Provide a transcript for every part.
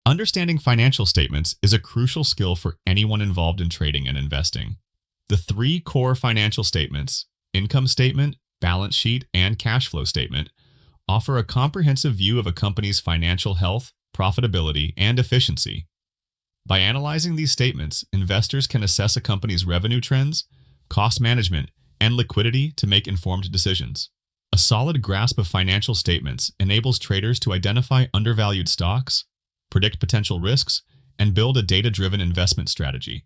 Understanding financial statements is a crucial skill for anyone involved in trading and investing. The three core financial statements, income statement, balance sheet, and cash flow statement, offer a comprehensive view of a company's financial health, profitability, and efficiency. By analyzing these statements, investors can assess a company's revenue trends, cost management, and liquidity to make informed decisions. A solid grasp of financial statements enables traders to identify undervalued stocks, predict potential risks, and build a data-driven investment strategy.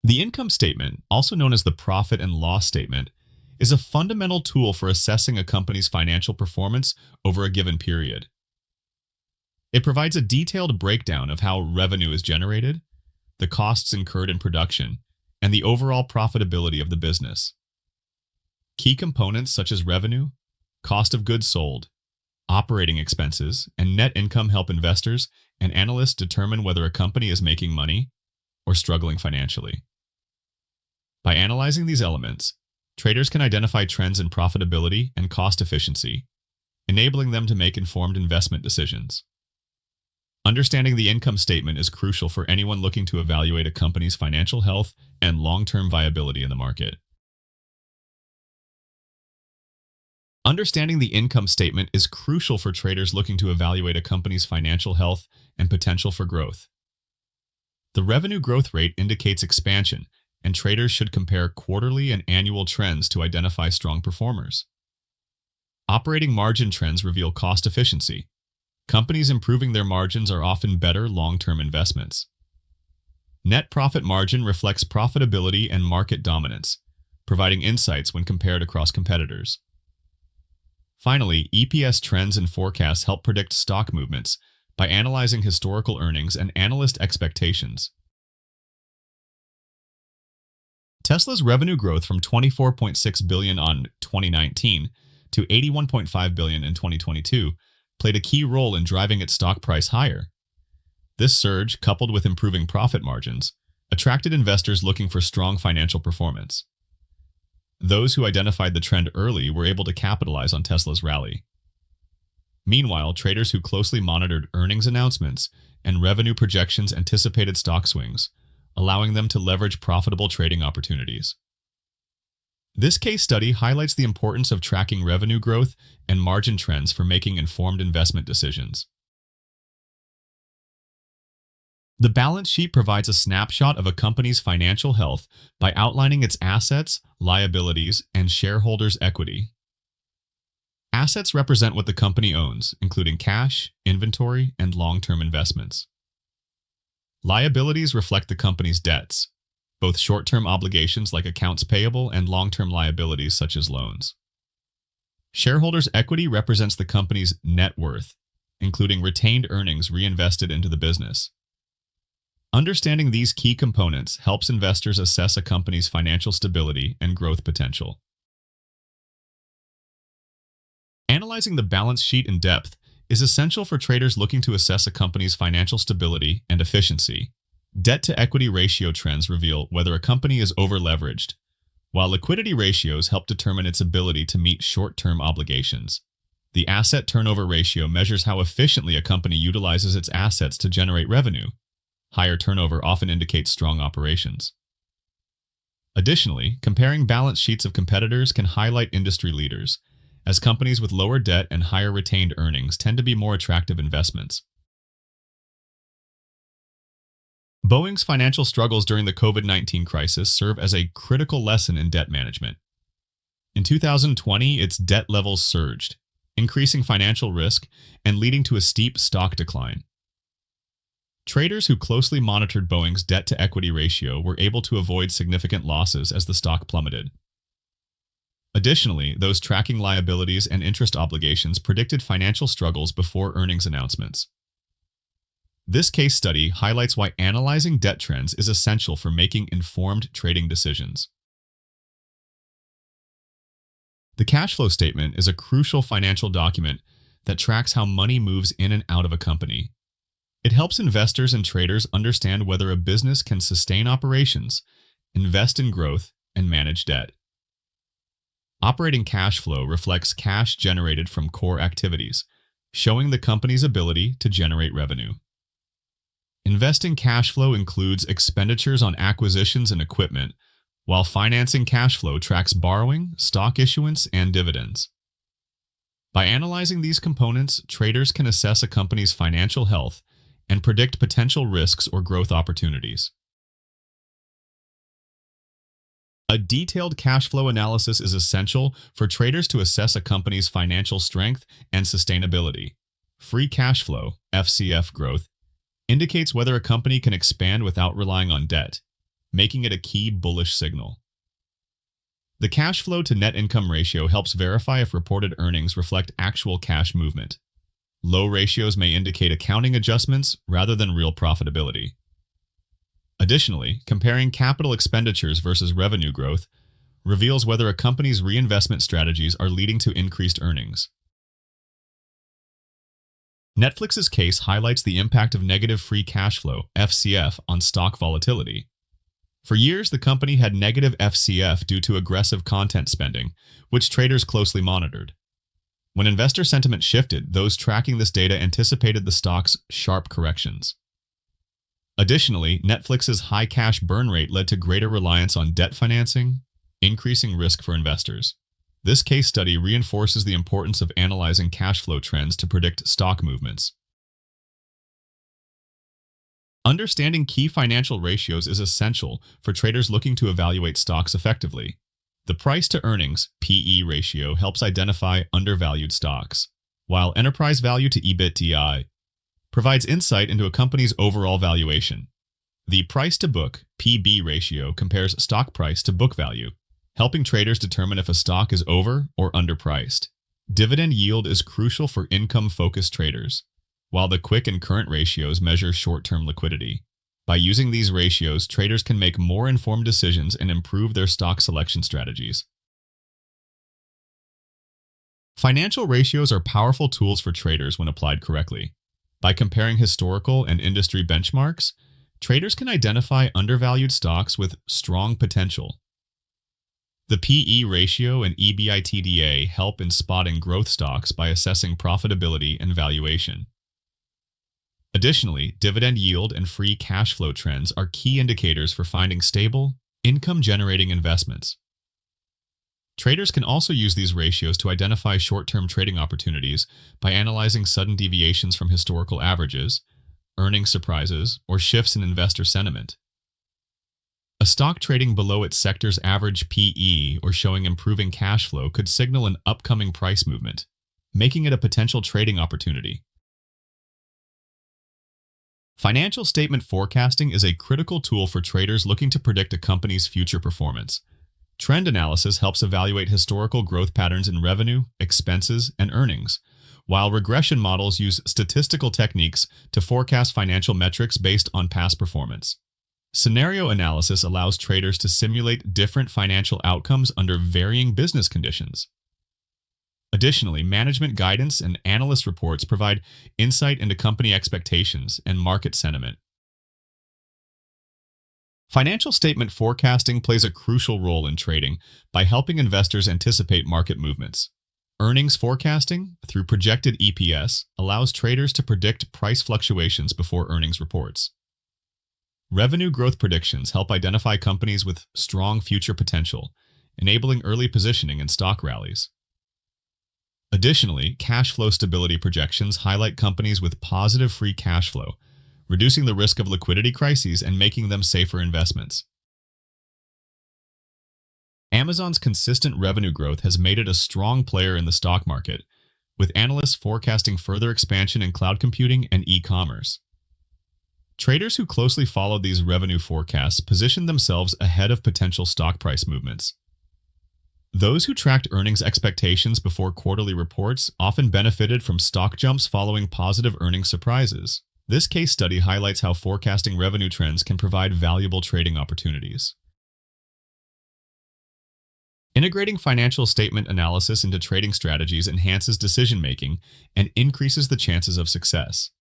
The income statement, also known as the profit and loss statement, is a fundamental tool for assessing a company's financial performance over a given period. It provides a detailed breakdown of how revenue is generated, the costs incurred in production, and the overall profitability of the business. Key components such as revenue, cost of goods sold, operating expenses, and net income help investors and analysts determine whether a company is making money or struggling financially. By analyzing these elements, traders can identify trends in profitability and cost efficiency, enabling them to make informed investment decisions. Understanding the income statement is crucial for anyone looking to evaluate a company's financial health and long-term viability in the market. Understanding the income statement is crucial for traders looking to evaluate a company's financial health and potential for growth. The revenue growth rate indicates expansion, and traders should compare quarterly and annual trends to identify strong performers. Operating margin trends reveal cost efficiency. Companies improving their margins are often better long-term investments. Net profit margin reflects profitability and market dominance, providing insights when compared across competitors. Finally, EPS trends and forecasts help predict stock movements by analyzing historical earnings and analyst expectations. Tesla's revenue growth from $24.6 billion in 2019 to $81.5 billion in 2022 played a key role in driving its stock price higher. This surge, coupled with improving profit margins, attracted investors looking for strong financial performance. Those who identified the trend early were able to capitalize on Tesla's rally. Meanwhile, traders who closely monitored earnings announcements and revenue projections anticipated stock swings, allowing them to leverage profitable trading opportunities. This case study highlights the importance of tracking revenue growth and margin trends for making informed investment decisions. The balance sheet provides a snapshot of a company's financial health by outlining its assets, liabilities, and shareholders' equity. Assets represent what the company owns, including cash, inventory, and long-term investments. Liabilities reflect the company's debts, both short-term obligations like accounts payable and long-term liabilities such as loans. Shareholders' equity represents the company's net worth, including retained earnings reinvested into the business. Understanding these key components helps investors assess a company's financial stability and growth potential. Analyzing the balance sheet in depth is essential for traders looking to assess a company's financial stability and efficiency. Debt-to-equity ratio trends reveal whether a company is over-leveraged, while liquidity ratios help determine its ability to meet short-term obligations. The asset turnover ratio measures how efficiently a company utilizes its assets to generate revenue. Higher turnover often indicates strong operations. Additionally, comparing balance sheets of competitors can highlight industry leaders, as companies with lower debt and higher retained earnings tend to be more attractive investments. Boeing's financial struggles during the COVID-19 crisis serve as a critical lesson in debt management. In 2020, its debt levels surged, increasing financial risk and leading to a steep stock decline. Traders who closely monitored Boeing's debt-to-equity ratio were able to avoid significant losses as the stock plummeted. Additionally, those tracking liabilities and interest obligations predicted financial struggles before earnings announcements. This case study highlights why analyzing debt trends is essential for making informed trading decisions. The cash flow statement is a crucial financial document that tracks how money moves in and out of a company. It helps investors and traders understand whether a business can sustain operations, invest in growth, and manage debt. Operating cash flow reflects cash generated from core activities, showing the company's ability to generate revenue. Investing cash flow includes expenditures on acquisitions and equipment, while financing cash flow tracks borrowing, stock issuance, and dividends. By analyzing these components, traders can assess a company's financial health and predict potential risks or growth opportunities. A detailed cash flow analysis is essential for traders to assess a company's financial strength and sustainability. Free cash flow, FCF growth, indicates whether a company can expand without relying on debt, making it a key bullish signal. The cash flow to net income ratio helps verify if reported earnings reflect actual cash movement. Low ratios may indicate accounting adjustments rather than real profitability. Additionally, comparing capital expenditures versus revenue growth reveals whether a company's reinvestment strategies are leading to increased earnings. Netflix's case highlights the impact of negative free cash flow, FCF, on stock volatility. For years, the company had negative FCF due to aggressive content spending, which traders closely monitored. When investor sentiment shifted, those tracking this data anticipated the stock's sharp corrections. Additionally, Netflix's high cash burn rate led to greater reliance on debt financing, increasing risk for investors. This case study reinforces the importance of analyzing cash flow trends to predict stock movements. Understanding key financial ratios is essential for traders looking to evaluate stocks effectively. The price-to-earnings (PE) ratio helps identify undervalued stocks, while enterprise value to EBITDA provides insight into a company's overall valuation. The price-to-book (PB) ratio compares stock price to book value, helping traders determine if a stock is over or underpriced. Dividend yield is crucial for income-focused traders, while the quick and current ratios measure short-term liquidity. By using these ratios, traders can make more informed decisions and improve their stock selection strategies. Financial ratios are powerful tools for traders when applied correctly. By comparing historical and industry benchmarks, traders can identify undervalued stocks with strong potential. The PE ratio and EBITDA help in spotting growth stocks by assessing profitability and valuation. Additionally, dividend yield and free cash flow trends are key indicators for finding stable, income-generating investments. Traders can also use these ratios to identify short-term trading opportunities by analyzing sudden deviations from historical averages, earnings surprises, or shifts in investor sentiment. A stock trading below its sector's average PE or showing improving cash flow could signal an upcoming price movement, making it a potential trading opportunity. Financial statement forecasting is a critical tool for traders looking to predict a company's future performance. Trend analysis helps evaluate historical growth patterns in revenue, expenses, and earnings, while regression models use statistical techniques to forecast financial metrics based on past performance. Scenario analysis allows traders to simulate different financial outcomes under varying business conditions. Additionally, management guidance and analyst reports provide insight into company expectations and market sentiment. Financial statement forecasting plays a crucial role in trading by helping investors anticipate market movements. Earnings forecasting, through projected EPS, allows traders to predict price fluctuations before earnings reports. Revenue growth predictions help identify companies with strong future potential, enabling early positioning in stock rallies. Additionally, cash flow stability projections highlight companies with positive free cash flow, reducing the risk of liquidity crises and making them safer investments. Amazon's consistent revenue growth has made it a strong player in the stock market, with analysts forecasting further expansion in cloud computing and e-commerce. Traders who closely follow these revenue forecasts position themselves ahead of potential stock price movements. Those who tracked earnings expectations before quarterly reports often benefited from stock jumps following positive earnings surprises. This case study highlights how forecasting revenue trends can provide valuable trading opportunities. Integrating financial statement analysis into trading strategies enhances decision-making and increases the chances of success.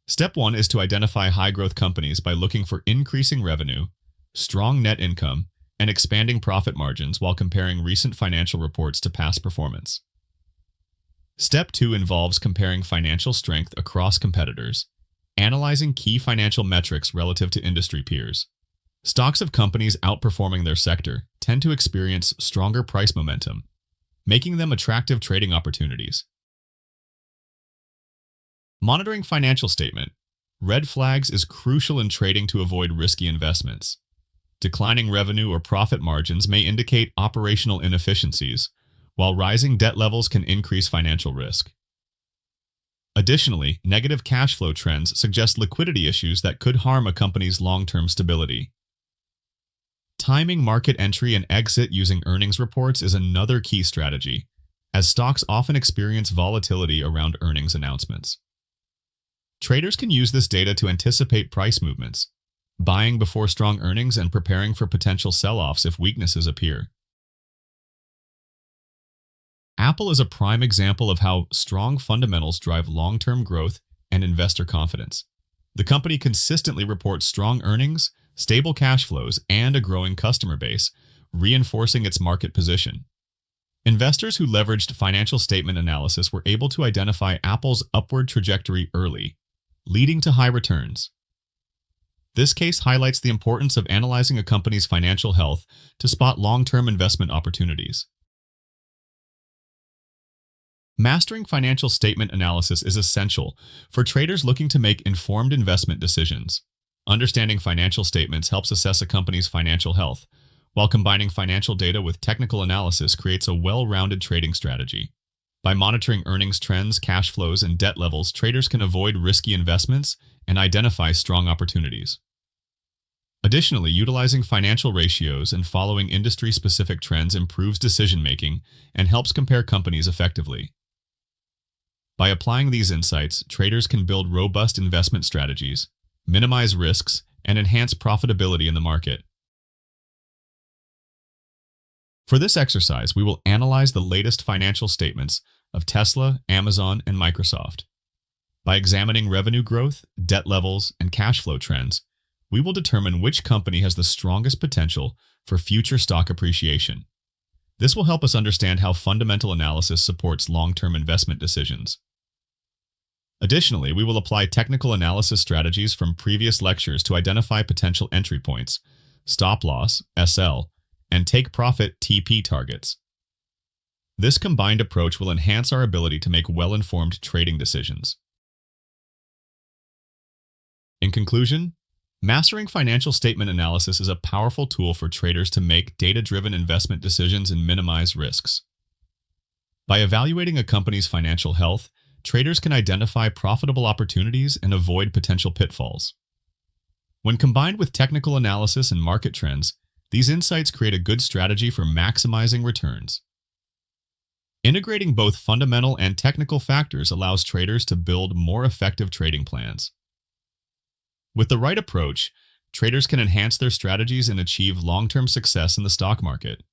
Step 1 is to identify high-growth companies by looking for increasing revenue, strong net income, and expanding profit margins while comparing recent financial reports to past performance. Step 2 involves comparing financial strength across competitors, analyzing key financial metrics relative to industry peers. Stocks of companies outperforming their sector tend to experience stronger price momentum, making them attractive trading opportunities. Monitoring financial statement. Red flags is crucial in trading to avoid risky investments. Declining revenue or profit margins may indicate operational inefficiencies, while rising debt levels can increase financial risk. Additionally, negative cash flow trends suggest liquidity issues that could harm a company's long-term stability. Timing market entry and exit using earnings reports is another key strategy, as stocks often experience volatility around earnings announcements. Traders can use this data to anticipate price movements, buying before strong earnings and preparing for potential sell-offs if weaknesses appear. Apple is a prime example of how strong fundamentals drive long-term growth and investor confidence. The company consistently reports strong earnings, stable cash flows, and a growing customer base, reinforcing its market position. Investors who leveraged financial statement analysis were able to identify Apple's upward trajectory early, leading to high returns. This case highlights the importance of analyzing a company's financial health to spot long-term investment opportunities. Mastering financial statement analysis is essential for traders looking to make informed investment decisions. Understanding financial statements helps assess a company's financial health, while combining financial data with technical analysis creates a well-rounded trading strategy. By monitoring earnings trends, cash flows, and debt levels, traders can avoid risky investments and identify strong opportunities. Additionally, utilizing financial ratios and following industry-specific trends improves decision-making and helps compare companies effectively. By applying these insights, traders can build robust investment strategies, minimize risks, and enhance profitability in the market. For this exercise, we will analyze the latest financial statements of Tesla, Amazon, and Microsoft. By examining revenue growth, debt levels, and cash flow trends, we will determine which company has the strongest potential for future stock appreciation. This will help us understand how fundamental analysis supports long-term investment decisions. Additionally, we will apply technical analysis strategies from previous lectures to identify potential entry points, stop loss, SL, and take profit, TP targets. This combined approach will enhance our ability to make well-informed trading decisions. In conclusion, mastering financial statement analysis is a powerful tool for traders to make data-driven investment decisions and minimize risks. By evaluating a company's financial health, traders can identify profitable opportunities and avoid potential pitfalls. When combined with technical analysis and market trends, these insights create a good strategy for maximizing returns. Integrating both fundamental and technical factors allows traders to build more effective trading plans. With the right approach, traders can enhance their strategies and achieve long-term success in the stock market.